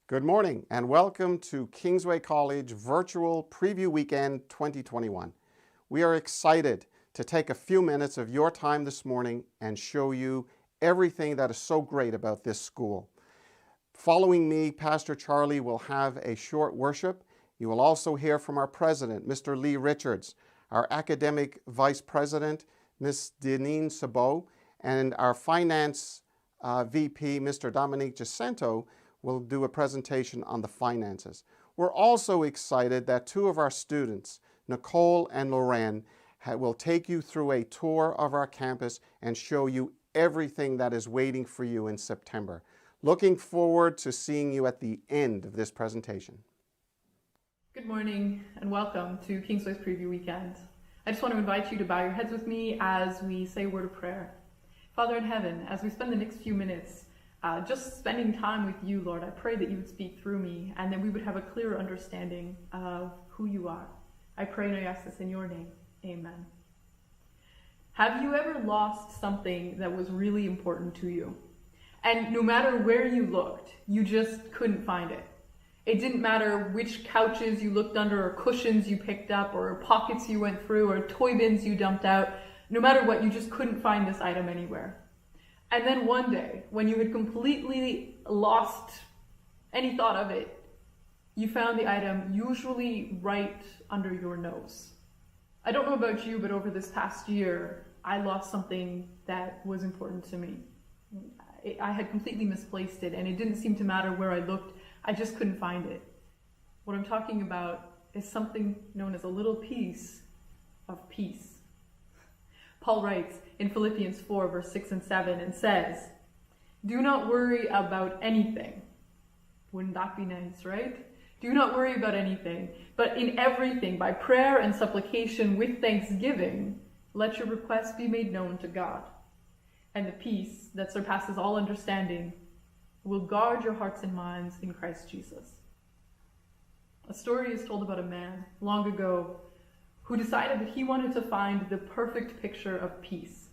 Good morning and welcome to Kingsway College Virtual Preview Weekend 2021. We are excited to take a few minutes of your time this morning and show you everything that is so great about this school. Following me, Pastor Charlie will have a short worship. You will also hear from our president, Mr. Lee Richards, our academic vice president, Ms. Deneen Sabot, and our finance VP, Mr. Dominique Jacinto, will do a presentation on the finances. We're also excited that two of our students, Nicole and Loren, will take you through a tour of our campus and show you everything that is waiting for you in September. Looking forward to seeing you at the end of this presentation. Good morning and welcome to Kingsway's Preview Weekend. I just want to invite you to bow your heads with me as we say a word of prayer. Father in heaven, as we spend the next few minutes just spending time with you, Lord, I pray that you would speak through me and that we would have a clearer understanding of who you are. I pray and I ask this in your name. Amen. Have you ever lost something that was really important to you? And no matter where you looked, you just couldn't find it. It didn't matter which couches you looked under or cushions you picked up or pockets you went through or toy bins you dumped out. No matter what, you just couldn't find this item anywhere. And then one day, when you had completely lost any thought of it, you found the item usually right under your nose. I don't know about you, but over this past year, I lost something that was important to me. I had completely misplaced it, and it didn't seem to matter where I looked. I just couldn't find it. What I'm talking about is something known as a little piece of peace. Paul writes in Philippians 4, verse 6 and 7, and says, "Do not worry about anything." Wouldn't that be nice, right? Do not worry about anything, but in everything, by prayer and supplication with thanksgiving, let your requests be made known to God. And the peace that surpasses all understanding will guard your hearts and minds in Christ Jesus. A story is told about a man long ago who decided that he wanted to find the perfect picture of peace.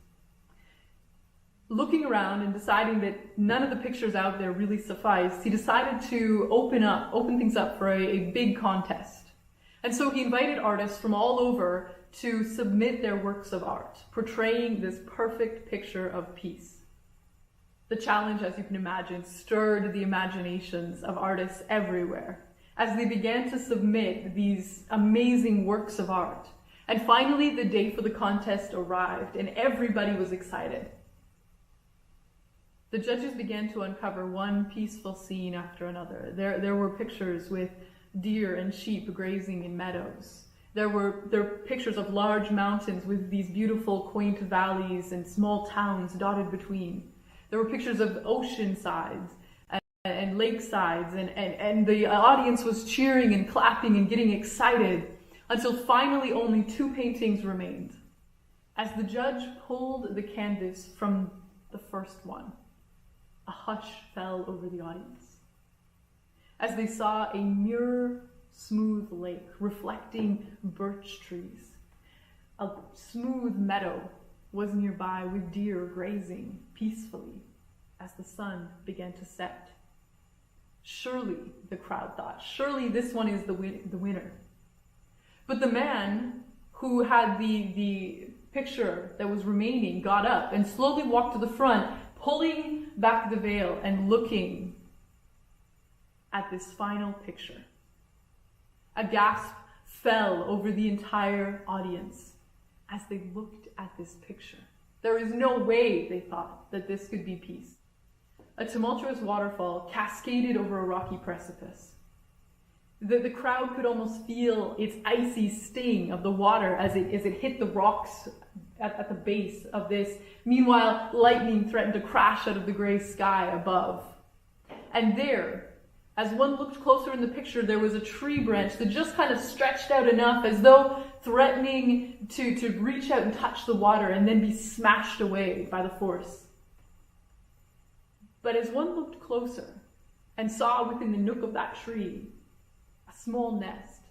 Looking around and deciding that none of the pictures out there really sufficed, he decided to open things up for a big contest. And so he invited artists from all over to submit their works of art, portraying this perfect picture of peace. The challenge, as you can imagine, stirred the imaginations of artists everywhere as they began to submit these amazing works of art. And finally, the day for the contest arrived, and everybody was excited. The judges began to uncover one peaceful scene after another. There were pictures with deer and sheep grazing in meadows. There were pictures of large mountains with these beautiful, quaint valleys and small towns dotted between. There were pictures of ocean sides and lakesides, and the audience was cheering and clapping and getting excited until finally only two paintings remained. As the judge pulled the canvas from the first one, a hush fell over the audience as they saw a mirror-smooth lake reflecting birch trees. A smooth meadow was nearby with deer grazing peacefully as the sun began to set. Surely, the crowd thought, surely this one is the winner. But the man who had the picture that was remaining got up and slowly walked to the front, pulling back the veil and looking at this final picture. A gasp fell over the entire audience as they looked at this picture. There is no way, they thought, that this could be peace. A tumultuous waterfall cascaded over a rocky precipice. The crowd could almost feel its icy sting of the water as it hit the rocks at the base of this. Meanwhile, lightning threatened to crash out of the gray sky above. And there, as one looked closer in the picture, there was a tree branch that just kind of stretched out enough as though threatening to reach out and touch the water and then be smashed away by the force. But as one looked closer and saw within the nook of that tree a small nest,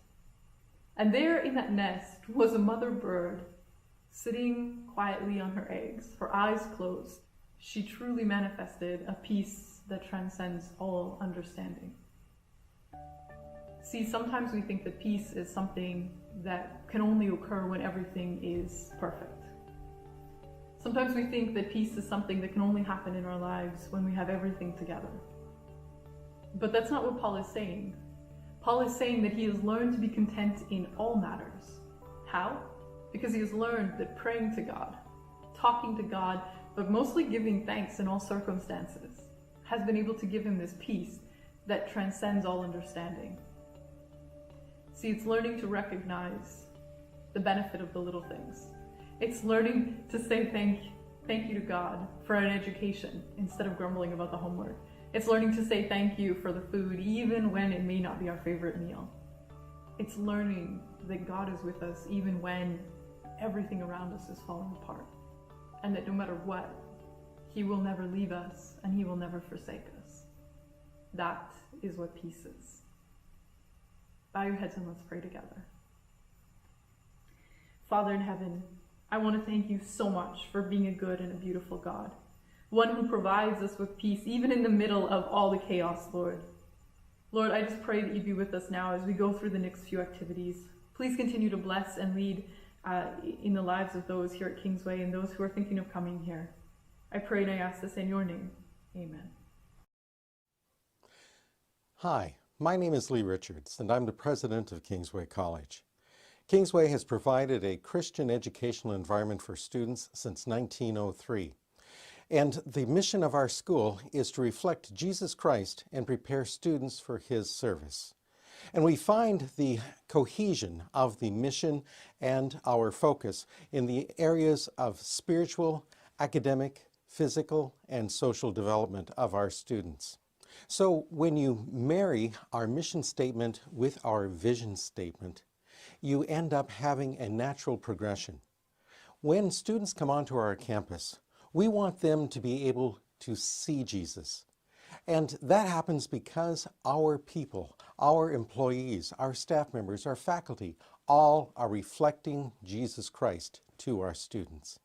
and there in that nest was a mother bird sitting quietly on her eggs, her eyes closed, she truly manifested a peace that transcends all understanding. See, sometimes we think that peace is something that can only occur when everything is perfect. Sometimes we think that peace is something that can only happen in our lives when we have everything together. But that's not what Paul is saying. Paul is saying that he has learned to be content in all matters. How? Because he has learned that praying to God, talking to God, but mostly giving thanks in all circumstances, has been able to give him this peace that transcends all understanding. See, it's learning to recognize the benefit of the little things. It's learning to say thank you to God for an education instead of grumbling about the homework. It's learning to say thank you for the food even when it may not be our favorite meal. It's learning that God is with us even when everything around us is falling apart. And that no matter what, he will never leave us and he will never forsake us. That is what peace is. Bow your heads and let's pray together. Father in heaven, I want to thank you so much for being a good and a beautiful God, one who provides us with peace even in the middle of all the chaos, Lord. Lord, I just pray that you be with us now as we go through the next few activities. Please continue to bless and lead in the lives of those here at Kingsway and those who are thinking of coming here. I pray and I ask this in your name. Amen. Hi, my name is Lee Richards, and I'm the president of Kingsway College. Kingsway has provided a Christian educational environment for students since 1903. And the mission of our school is to reflect Jesus Christ and prepare students for his service. And we find the cohesion of the mission and our focus in the areas of spiritual, academic, physical, and social development of our students. So when you marry our mission statement with our vision statement, you end up having a natural progression. When students come onto our campus, we want them to be able to see Jesus. And that happens because our people, our employees, our staff members, our faculty, all are reflecting Jesus Christ to our students.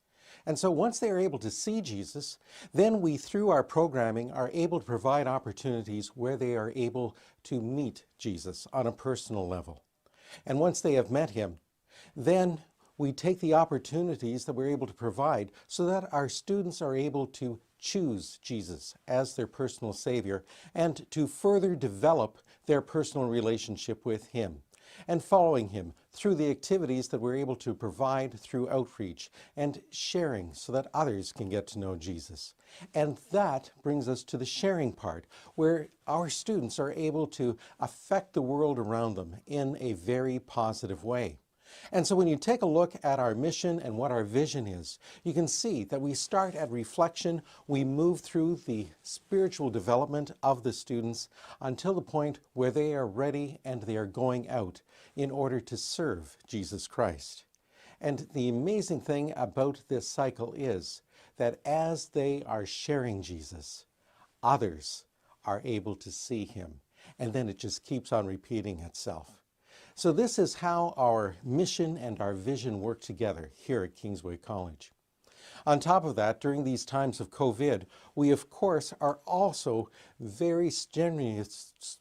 And so once they are able to see Jesus, then we, through our programming, are able to provide opportunities where they are able to meet Jesus on a personal level. And once they have met him, then we take the opportunities that we're able to provide so that our students are able to choose Jesus as their personal Savior and to further develop their personal relationship with him and following him through the activities that we're able to provide through outreach and sharing so that others can get to know Jesus. And that brings us to the sharing part, where our students are able to affect the world around them in a very positive way. And so when you take a look at our mission and what our vision is, you can see that we start at reflection, we move through the spiritual development of the students until the point where they are ready and they are going out in order to serve Jesus Christ. And the amazing thing about this cycle is that as they are sharing Jesus, others are able to see him. And then it just keeps on repeating itself. So this is how our mission and our vision work together here at Kingsway College. On top of that, during these times of COVID, we of course are also very strenuous.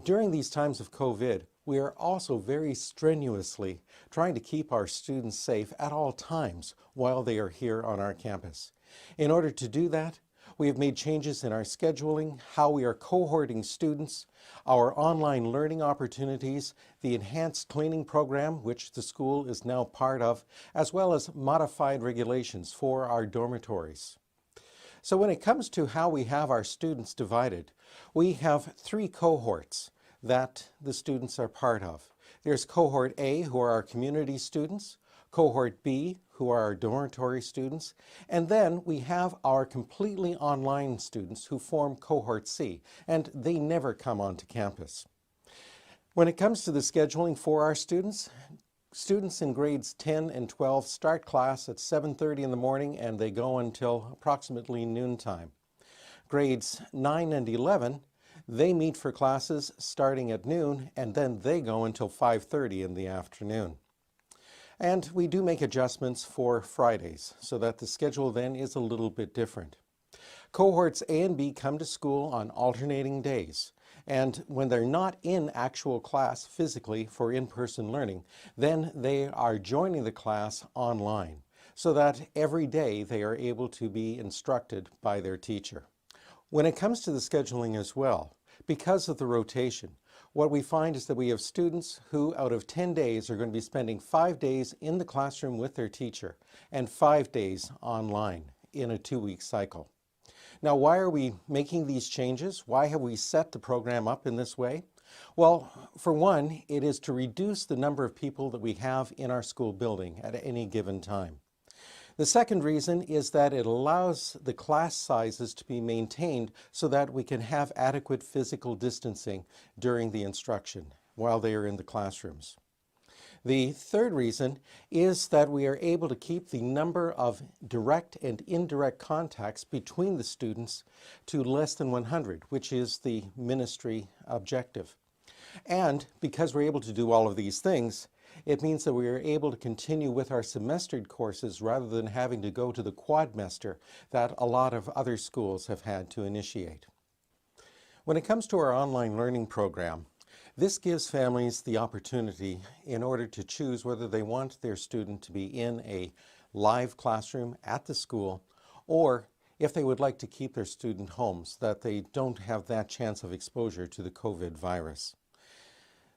During these times of COVID, we are also very strenuously trying to keep our students safe at all times while they are here on our campus. In order to do that, we have made changes in our scheduling, how we are cohorting students, our online learning opportunities, the enhanced cleaning program, which the school is now part of, as well as modified regulations for our dormitories. So when it comes to how we have our students divided, we have 3 cohorts that the students are part of. There's cohort A, who are our community students, cohort B, who are our dormitory students, and then we have our completely online students who form cohort C, and they never come onto campus. When it comes to the scheduling for our students in grades 10 and 12 start class at 7:30 in the morning and they go until approximately noontime. Grades 9 and 11, they meet for classes starting at noon and then they go until 5:30 in the afternoon. And we do make adjustments for Fridays so that the schedule then is a little bit different. Cohorts A and B come to school on alternating days. And when they're not in actual class physically for in-person learning, then they are joining the class online so that every day they are able to be instructed by their teacher. When it comes to the scheduling as well, because of the rotation, what we find is that we have students who, out of 10 days, are going to be spending 5 days in the classroom with their teacher and 5 days online in a 2-week cycle. Now, why are we making these changes? Why have we set the program up in this way? Well, for one, it is to reduce the number of people that we have in our school building at any given time. The second reason is that it allows the class sizes to be maintained so that we can have adequate physical distancing during the instruction while they are in the classrooms. The third reason is that we are able to keep the number of direct and indirect contacts between the students to less than 100, which is the ministry objective. And because we're able to do all of these things, it means that we are able to continue with our semestered courses rather than having to go to the quadmester that a lot of other schools have had to initiate. When it comes to our online learning program, this gives families the opportunity in order to choose whether they want their student to be in a live classroom at the school or if they would like to keep their student home so that they don't have that chance of exposure to the COVID virus.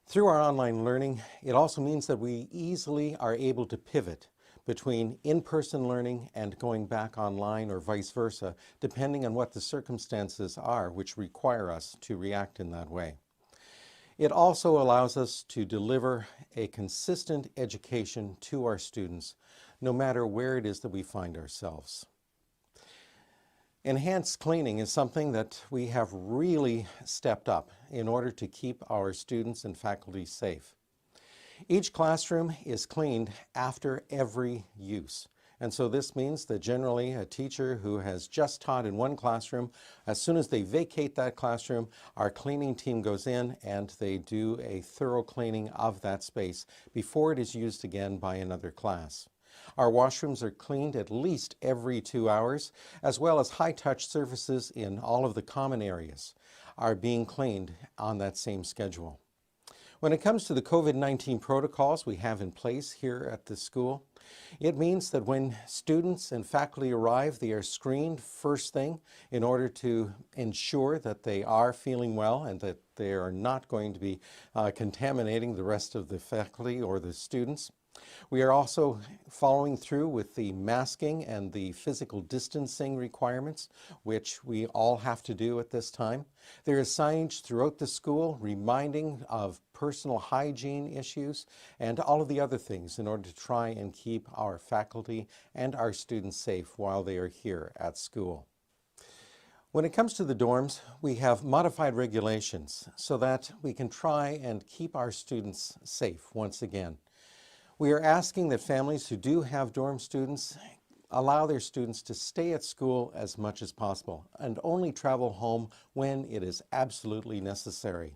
Through our online learning, it also means that we easily are able to pivot between in-person learning and going back online or vice versa, depending on what the circumstances are which require us to react in that way. It also allows us to deliver a consistent education to our students, no matter where it is that we find ourselves. Enhanced cleaning is something that we have really stepped up in order to keep our students and faculty safe. Each classroom is cleaned after every use. And so this means that generally a teacher who has just taught in one classroom, as soon as they vacate that classroom, our cleaning team goes in and they do a thorough cleaning of that space before it is used again by another class. Our washrooms are cleaned at least every 2 hours, as well as high-touch surfaces in all of the common areas are being cleaned on that same schedule. When it comes to the COVID-19 protocols we have in place here at the school, it means that when students and faculty arrive, they are screened first thing in order to ensure that they are feeling well and that they are not going to be contaminating the rest of the faculty or the students. We are also following through with the masking and the physical distancing requirements, which we all have to do at this time. There is signage throughout the school reminding of personal hygiene issues and all of the other things in order to try and keep our faculty and our students safe while they are here at school. When it comes to the dorms, we have modified regulations so that we can try and keep our students safe once again. We are asking that families who do have dorm students allow their students to stay at school as much as possible and only travel home when it is absolutely necessary.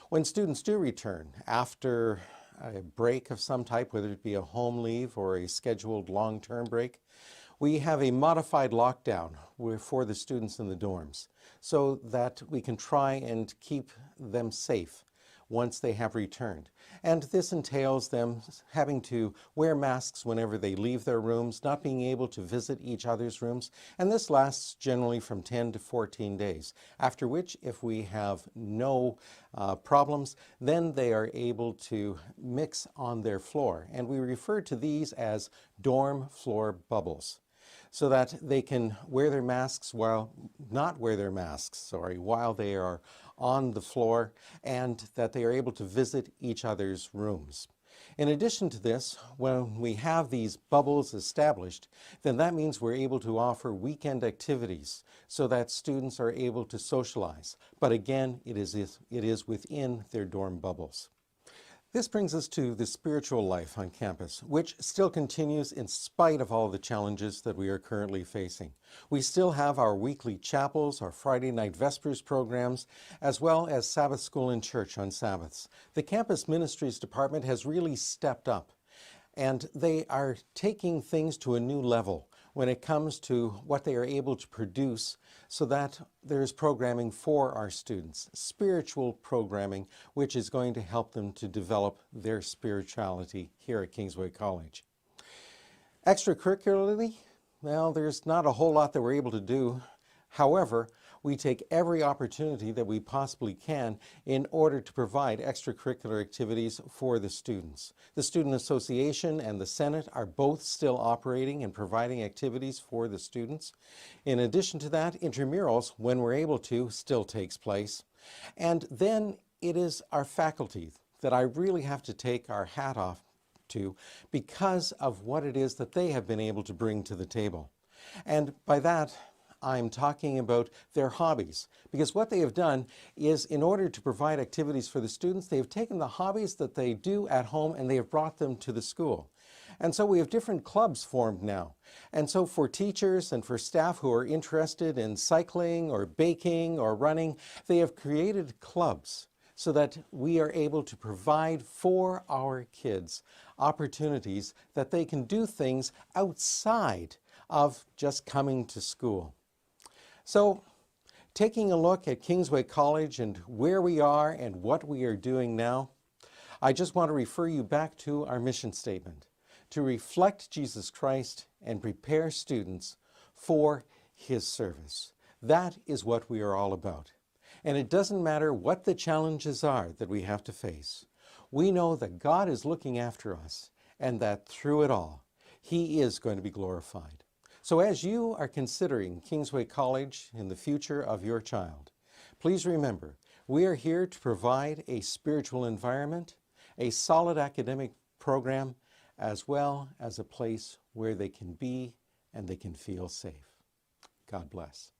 When students do return after a break of some type, whether it be a home leave or a scheduled long-term break, we have a modified lockdown for the students in the dorms so that we can try and keep them safe once they have returned. And this entails them having to wear masks whenever they leave their rooms, not being able to visit each other's rooms, and this lasts generally from 10 to 14 days, after which, if we have no problems, then they are able to mix on their floor. And we refer to these as dorm floor bubbles, so that they can wear their masks while they are on the floor, and that they are able to visit each other's rooms. In addition to this, when we have these bubbles established, then that means we're able to offer weekend activities so that students are able to socialize. But again, it is within their dorm bubbles. This brings us to the spiritual life on campus, which still continues in spite of all the challenges that we are currently facing. We still have our weekly chapels, our Friday night Vespers programs, as well as Sabbath school and church on Sabbaths. The Campus Ministries Department has really stepped up, and they are taking things to a new level when it comes to what they are able to produce, so that there is programming for our students, spiritual programming, which is going to help them to develop their spirituality here at Kingsway College. Extracurricularly, well, there's not a whole lot that we're able to do. However, we take every opportunity that we possibly can in order to provide extracurricular activities for the students. The Student Association and the Senate are both still operating and providing activities for the students. In addition to that, intramurals, when we're able to, still takes place. And then it is our faculty that I really have to take our hat off to, because of what it is that they have been able to bring to the table. And by that, I'm talking about their hobbies, because what they have done is, in order to provide activities for the students, they have taken the hobbies that they do at home and they have brought them to the school. And so we have different clubs formed now. And so for teachers and for staff who are interested in cycling or baking or running, they have created clubs so that we are able to provide for our kids opportunities that they can do things outside of just coming to school. So, taking a look at Kingsway College and where we are and what we are doing now, I just want to refer you back to our mission statement: to reflect Jesus Christ and prepare students for His service. That is what we are all about. And it doesn't matter what the challenges are that we have to face. We know that God is looking after us, and that through it all, He is going to be glorified. So as you are considering Kingsway College in the future of your child, please remember, we are here to provide a spiritual environment, a solid academic program, as well as a place where they can be and they can feel safe. God bless.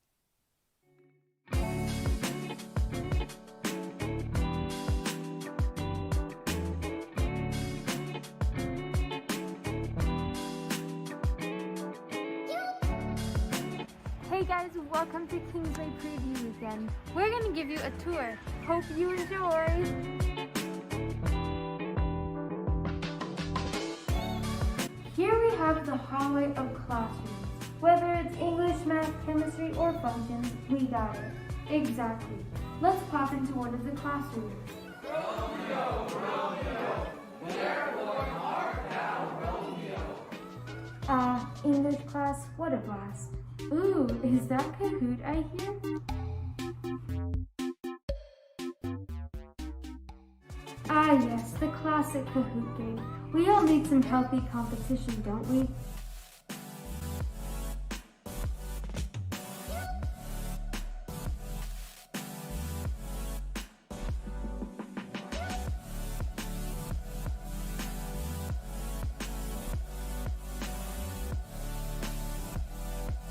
Hey guys, welcome to Kingsway Preview Weekend. We're going to give you a tour. Hope you enjoy! Here we have the hallway of classrooms. Whether it's English, math, chemistry, or functions, we got it. Exactly. Let's pop into one of the classrooms. Romeo, Romeo, wherefore art thou Romeo? English class, what a blast. Ooh, is that Kahoot I hear? Ah yes, the classic Kahoot game. We all need some healthy competition, don't we?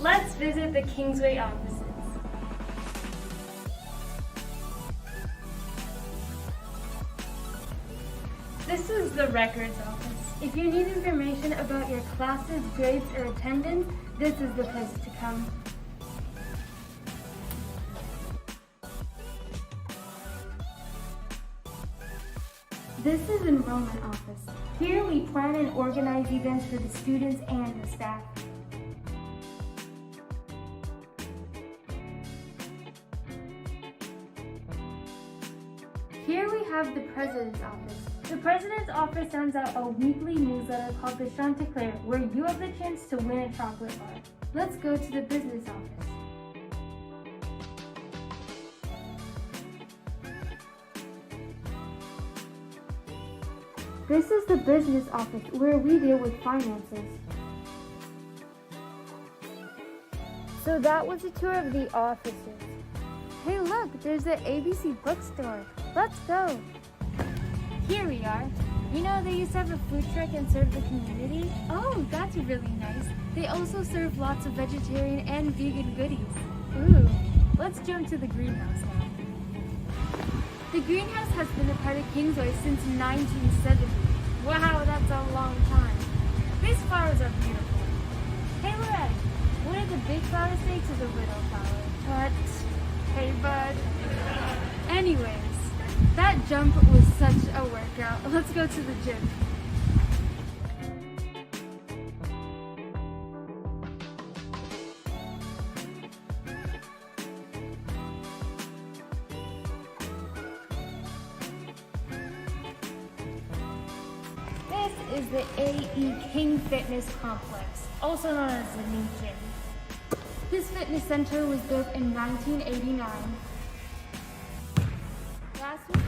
Let's visit the Kingsway offices. This is the records office. If you need information about your classes, grades, or attendance, this is the place to come. This is Enrolment office. Here we plan and organize events for the students and the staff. Here we have the President's Office. The President's Office sends out a weekly newsletter called the Chanticleer, where you have the chance to win a chocolate bar. Let's go to the Business Office. This is the Business Office, where we deal with finances. So that was a tour of the offices. Hey look, there's the ABC bookstore. Let's go. Here we are. You know they used to have a food truck and serve the community? Oh, that's really nice. They also serve lots of vegetarian and vegan goodies. Ooh, let's jump to the greenhouse now. The greenhouse has been a part of Kingsway since 1970. Wow, that's a long time. These flowers are beautiful. Hey Lorette, one of the big flower snakes is a widow flower. But, hey bud. Anyways, that jump was such a workout. Let's go to the gym. This is the AE King Fitness Complex, also known as the New Gym. This fitness center was built in 1989. Last was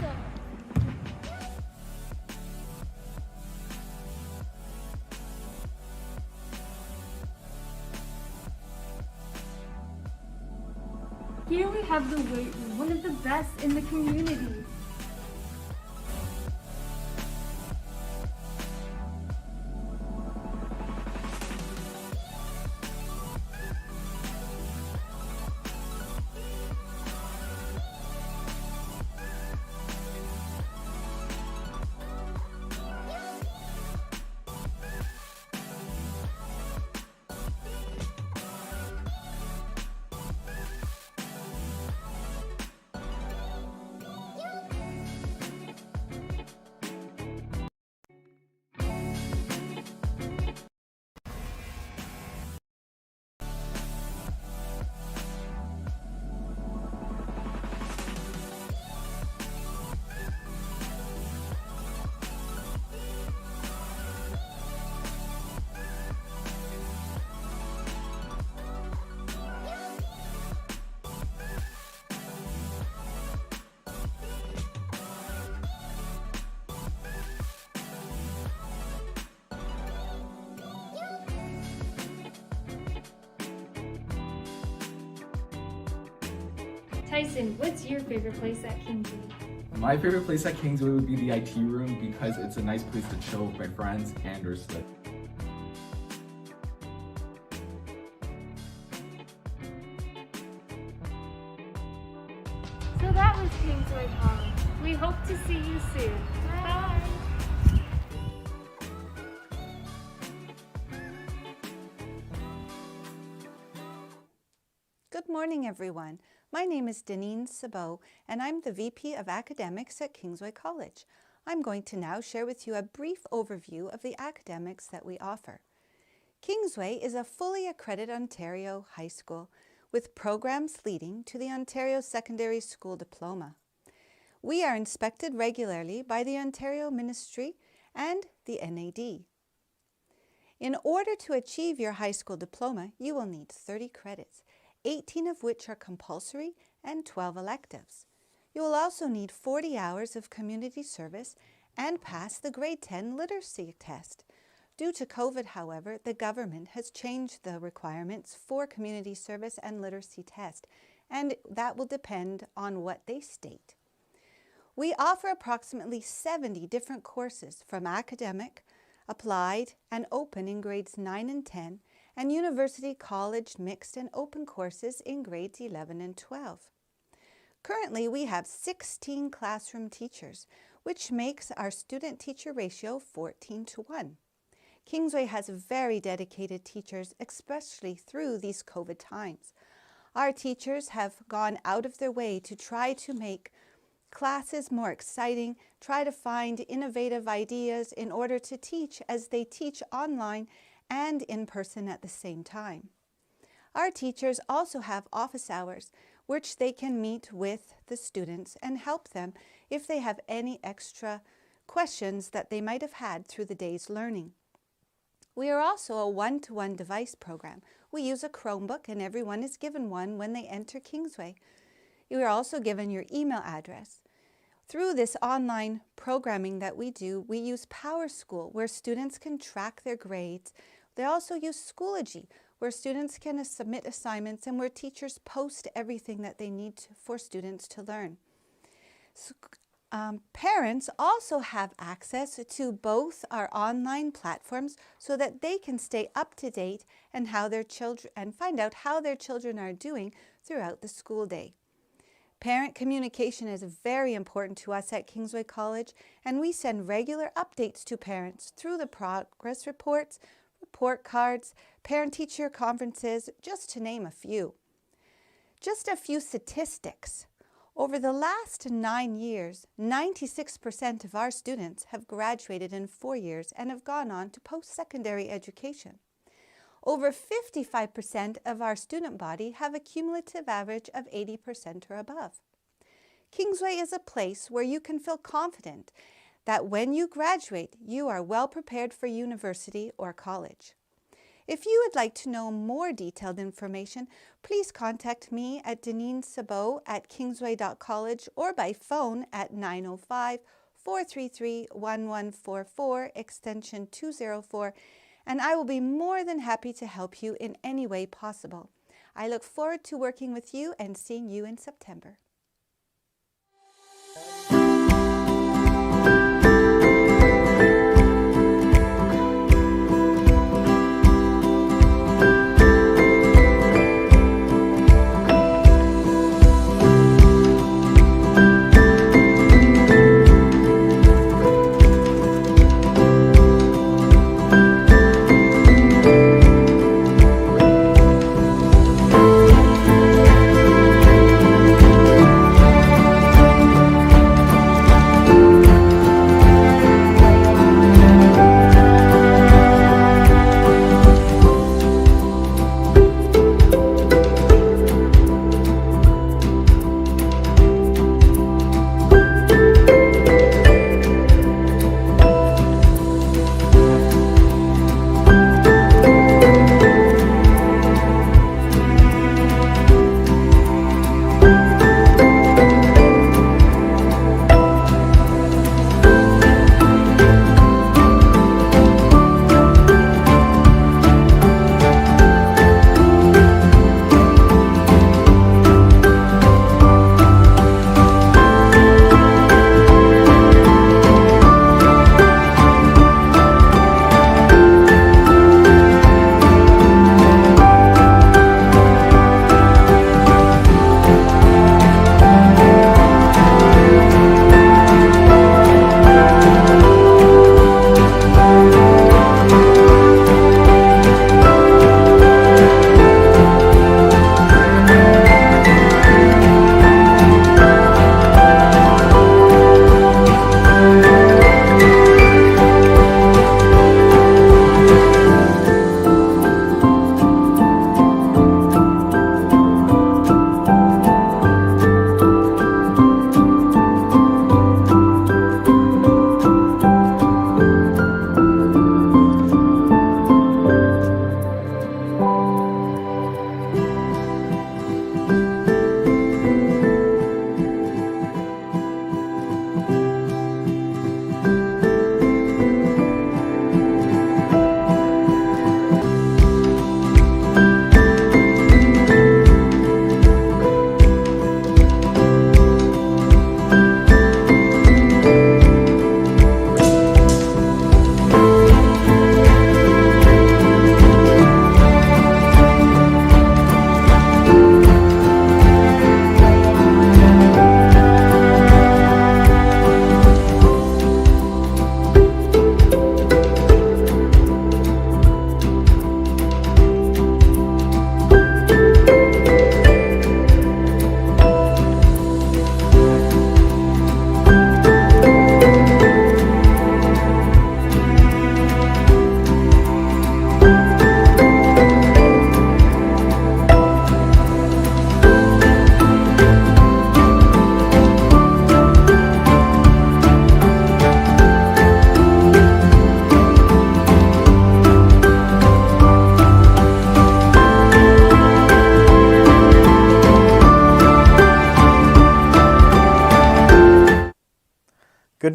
Here we have the weight room, one of the best in the community. Tyson, what's your favorite place at Kingsway? My favorite place at Kingsway would be the IT room because it's a nice place to chill with my friends and or study. So that was Kingsway College. We hope to see you soon. Bye. Good morning, everyone. My name is Deneen Sabot, and I'm the VP of Academics at Kingsway College. I'm going to now share with you a brief overview of the academics that we offer. Kingsway is a fully accredited Ontario high school with programs leading to the Ontario Secondary School Diploma. We are inspected regularly by the Ontario Ministry and the NAD. In order to achieve your high school diploma, you will need 30 credits, 18 of which are compulsory and 12 electives. You will also need 40 hours of community service and pass the grade 10 literacy test. Due to COVID, however, the government has changed the requirements for community service and literacy test, and that will depend on what they state. We offer approximately 70 different courses from academic, applied, and open in grades 9 and 10, and university, college, mixed, and open courses in grades 11 and 12. Currently, we have 16 classroom teachers, which makes our student-teacher ratio 14:1. Kingsway has very dedicated teachers, especially through these COVID times. Our teachers have gone out of their way to try to make classes more exciting, try to find innovative ideas in order to teach as they teach online and in person at the same time. Our teachers also have office hours, which they can meet with the students and help them if they have any extra questions that they might have had through the day's learning. We are also a one-to-one device program. We use a Chromebook and everyone is given one when they enter Kingsway. You are also given your email address. Through this online programming that we do, we use PowerSchool, where students can track their grades. They also use Schoology, where students can submit assignments and where teachers post everything that they need for students to learn. Parents also have access to both our online platforms so that they can stay up to date and find out how their children are doing throughout the school day. Parent communication is very important to us at Kingsway College, and we send regular updates to parents through the progress reports, report cards, parent-teacher conferences, just to name a few. Just a few statistics. Over the last 9 years, 96% of our students have graduated in 4 years and have gone on to post-secondary education. Over 55% of our student body have a cumulative average of 80% or above. Kingsway is a place where you can feel confident that when you graduate, you are well prepared for university or college. If you would like to know more detailed information, please contact me at Deneen Sabot at kingsway.college or by phone at 905-433-1144 extension 204, and I will be more than happy to help you in any way possible. I look forward to working with you and seeing you in September.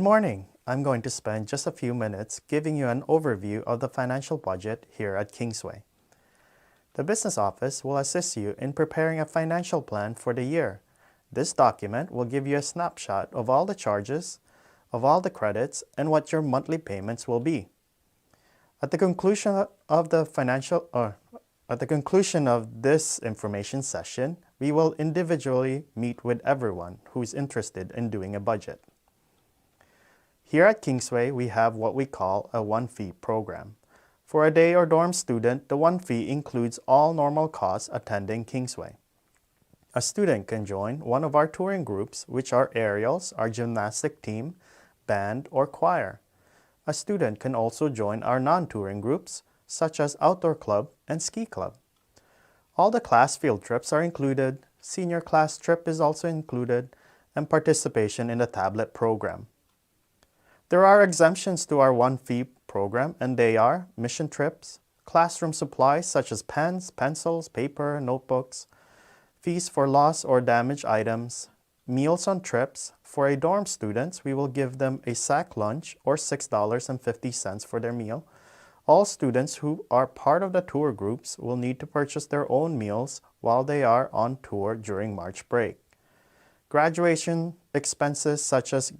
morning. I'm going to spend just a few minutes giving you an overview of the financial budget here at Kingsway. The business office will assist you in preparing a financial plan for the year. This document will give you a snapshot of all the charges, of all the credits, and what your monthly payments will be. At the conclusion of this information session, we will individually meet with everyone who is interested in doing a budget. Here at Kingsway, we have what we call a one-fee program. For a day or dorm student, the one fee includes all normal costs attending Kingsway. A student can join one of our touring groups, which are aerials, our gymnastic team, band, or choir. A student can also join our non-touring groups, such as outdoor club and ski club. All the class field trips are included, senior class trip is also included, and participation in the tablet program. There are exemptions to our one-fee program, and they are mission trips, classroom supplies such as pens, pencils, paper, notebooks, fees for lost or damaged items, meals on trips. For a dorm students, we will give them a sack lunch or $6.50 for their meal. All students who are part of the tour groups will need to purchase their own meals while they are on tour during March break. Graduation expenses such as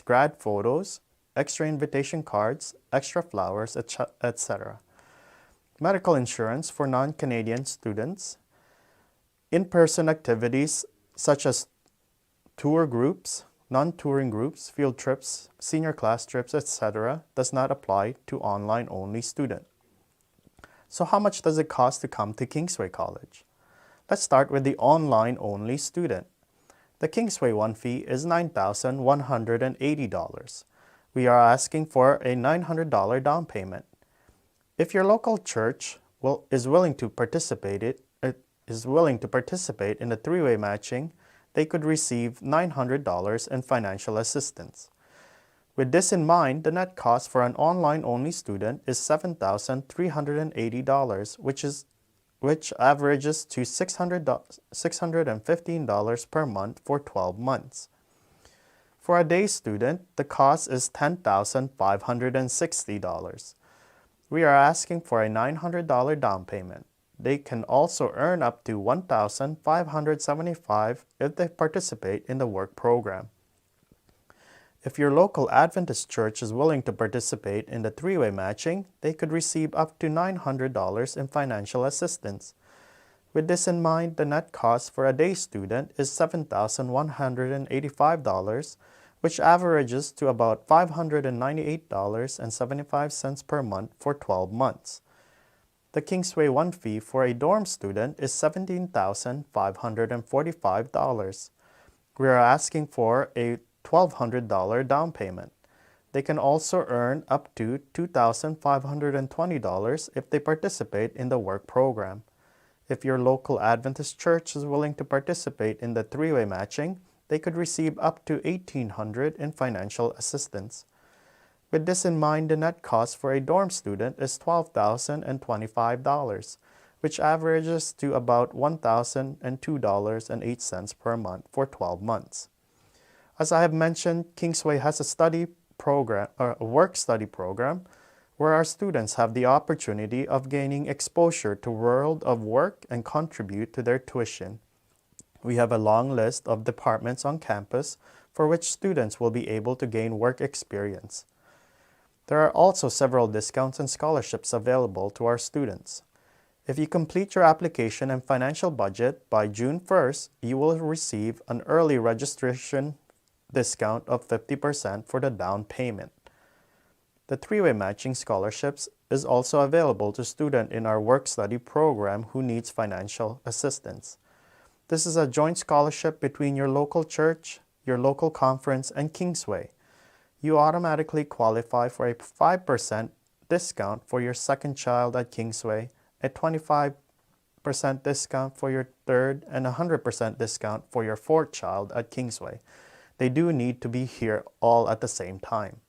grad photos, extra invitation cards, extra flowers, etc. Medical insurance for non-Canadian students. In-person activities such as tour groups, non-touring groups, field trips, senior class trips, etc. does not apply to online-only students. So how much does it cost to come to Kingsway College? Let's start with the online-only student. The Kingsway one fee is $9,180. We are asking for a $900 down payment. If your local church is willing to participate in the three-way matching, they could receive $900 in financial assistance. With this in mind, the net cost for an online-only student is $7,380, which averages to $615 per month for 12 months. For a day student, the cost is $10,560. We are asking for a $900 down payment. They can also earn up to $1,575 if they participate in the work program. If your local Adventist church is willing to participate in the three-way matching, they could receive up to $900 in financial assistance. With this in mind, the net cost for a day student is $7,185, which averages to about $598.75 per month for 12 months. The Kingsway one fee for a dorm student is $17,545. We are asking for a $1,200 down payment. They can also earn up to $2,520 if they participate in the work program. If your local Adventist church is willing to participate in the three-way matching, they could receive up to $1,800 in financial assistance. With this in mind, the net cost for a dorm student is $12,025, which averages to about $1,002.08 per month for 12 months. As I have mentioned, Kingsway has a work study program where our students have the opportunity of gaining exposure to world of work and contribute to their tuition. We have a long list of departments on campus for which students will be able to gain work experience. There are also several discounts and scholarships available to our students. If you complete your application and financial budget by June 1st, you will receive an early registration discount of 50% for the down payment. The three-way matching scholarships is also available to students in our work study program who needs financial assistance. This is a joint scholarship between your local church, your local conference, and Kingsway. You automatically qualify for a 5% discount for your second child at Kingsway, a 25% discount for your third, and a 100% discount for your fourth child at Kingsway. They do need to be here all at the same time.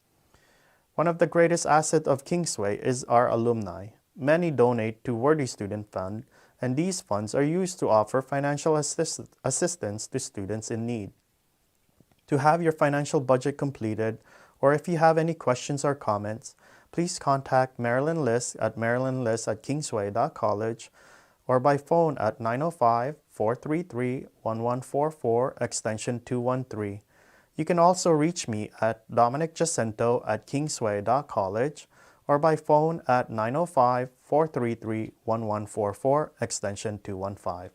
One of the greatest assets of Kingsway is our alumni. Many donate to Worthy Student Fund, and these funds are used to offer financial assistance to students in need. To have your financial budget completed, or if you have any questions or comments, please contact Marilyn Liss at marilynliss@kingsway.college or by phone at 905-433-1144 extension 213. You can also reach me at dominicjacinto@kingsway.college or by phone at 905-433-1144 extension 215.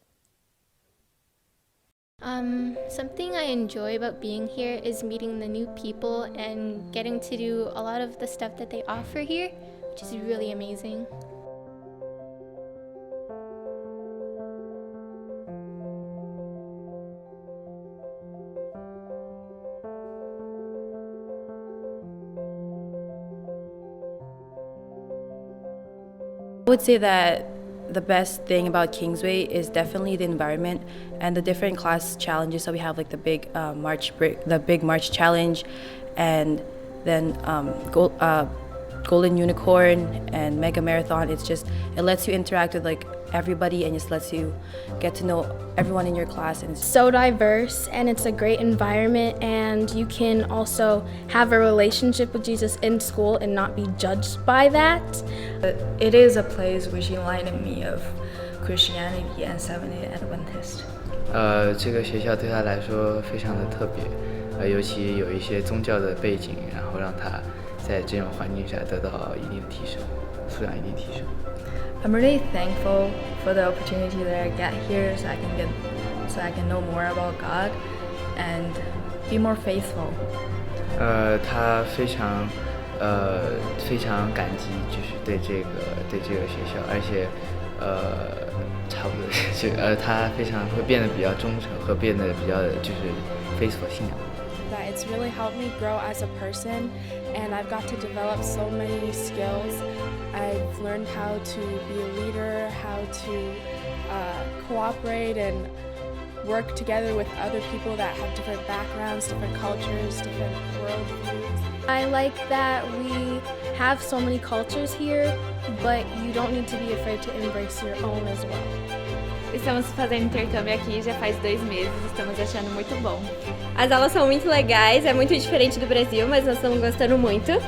Something I enjoy about being here is meeting the new people and getting to do a lot of the stuff that they offer here, which is really amazing. I would say that the best thing about Kingsway is definitely the environment and the different class challenges. So we have like the big March challenge, and then Golden Unicorn and Mega Marathon. It lets you interact with like everybody and just lets you get to know everyone in your class. And it's So diverse, and it's a great environment, and you can also have a relationship with Jesus in school and not be judged by that. It is a place which enlightened me of Christianity and Seventh-day Adventist. 这个学校对他来说非常的特别，尤其有一些宗教的背景，然后让他在这种环境下得到一定的提升，素养一定提升。 I'm really thankful for the opportunity that I get here, so I can know more about God and be more faithful. 他非常感激，就是对这个学校，而且差不多他非常会变得比较忠诚和变得比较就是faithful信仰。 That it's really helped me grow as a person, and I've got to develop so many skills. I've learned how to be a leader, how to cooperate and work together with other people that have different backgrounds, different cultures, different worldviews. I like that we have so many cultures here, but you don't need to be afraid to embrace your own as well. Estamos fazendo intercâmbio aqui já faz 2 meses, estamos achando muito bom. As aulas são muito legais, é muito diferente do Brasil, mas nós estamos gostando muito.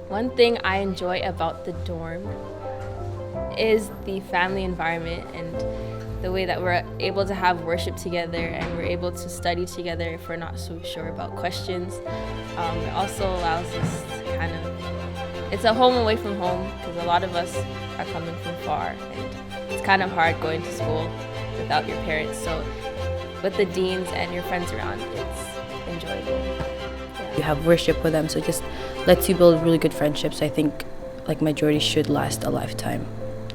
One thing I enjoy about the dorm is the family environment and the way that we're able to have worship together and we're able to study together if we're not so sure about questions. It also allows us to it's a home away from home because a lot of us are coming from far and it's kind of hard going to school without your parents. So with the deans and your friends around, it's enjoyable. You have worship with them, so it just lets you build really good friendships. I think like majority should last a lifetime.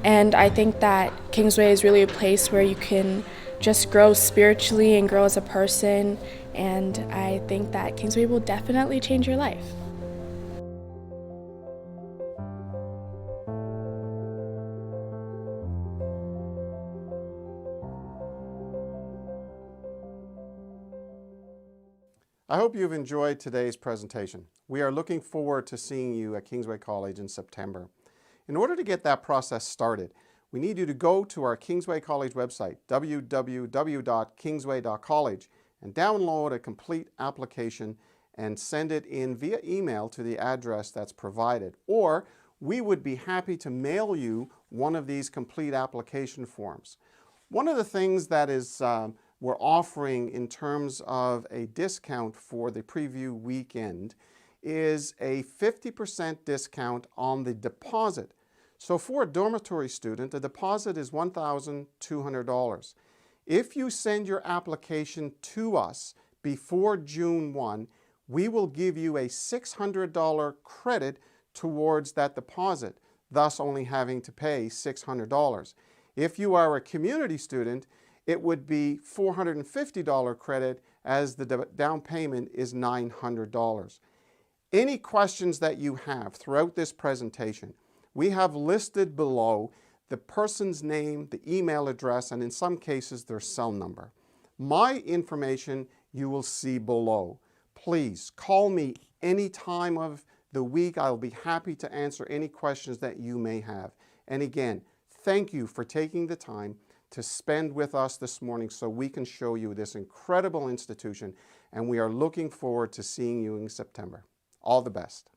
And I think that Kingsway is really a place where you can just grow spiritually and grow as a person, and I think that Kingsway will definitely change your life. I hope you've enjoyed today's presentation. We are looking forward to seeing you at Kingsway College in September. In order to get that process started, we need you to go to our Kingsway College website, www.kingsway.college, and download a complete application and send it in via email to the address that's provided. Or we would be happy to mail you one of these complete application forms. One of the things that is we're offering in terms of a discount for the preview weekend is a 50% discount on the deposit. So for a dormitory student, the deposit is $1,200. If you send your application to us before June 1, we will give you a $600 credit towards that deposit, thus only having to pay $600. If you are a community student, it would be $450 credit as the down payment is $900. Any questions that you have throughout this presentation, we have listed below the person's name, the email address, and in some cases their cell number. My information you will see below. Please call me any time of the week. I'll be happy to answer any questions that you may have. And again, thank you for taking the time to spend with us this morning so we can show you this incredible institution, and we are looking forward to seeing you in September. All the best.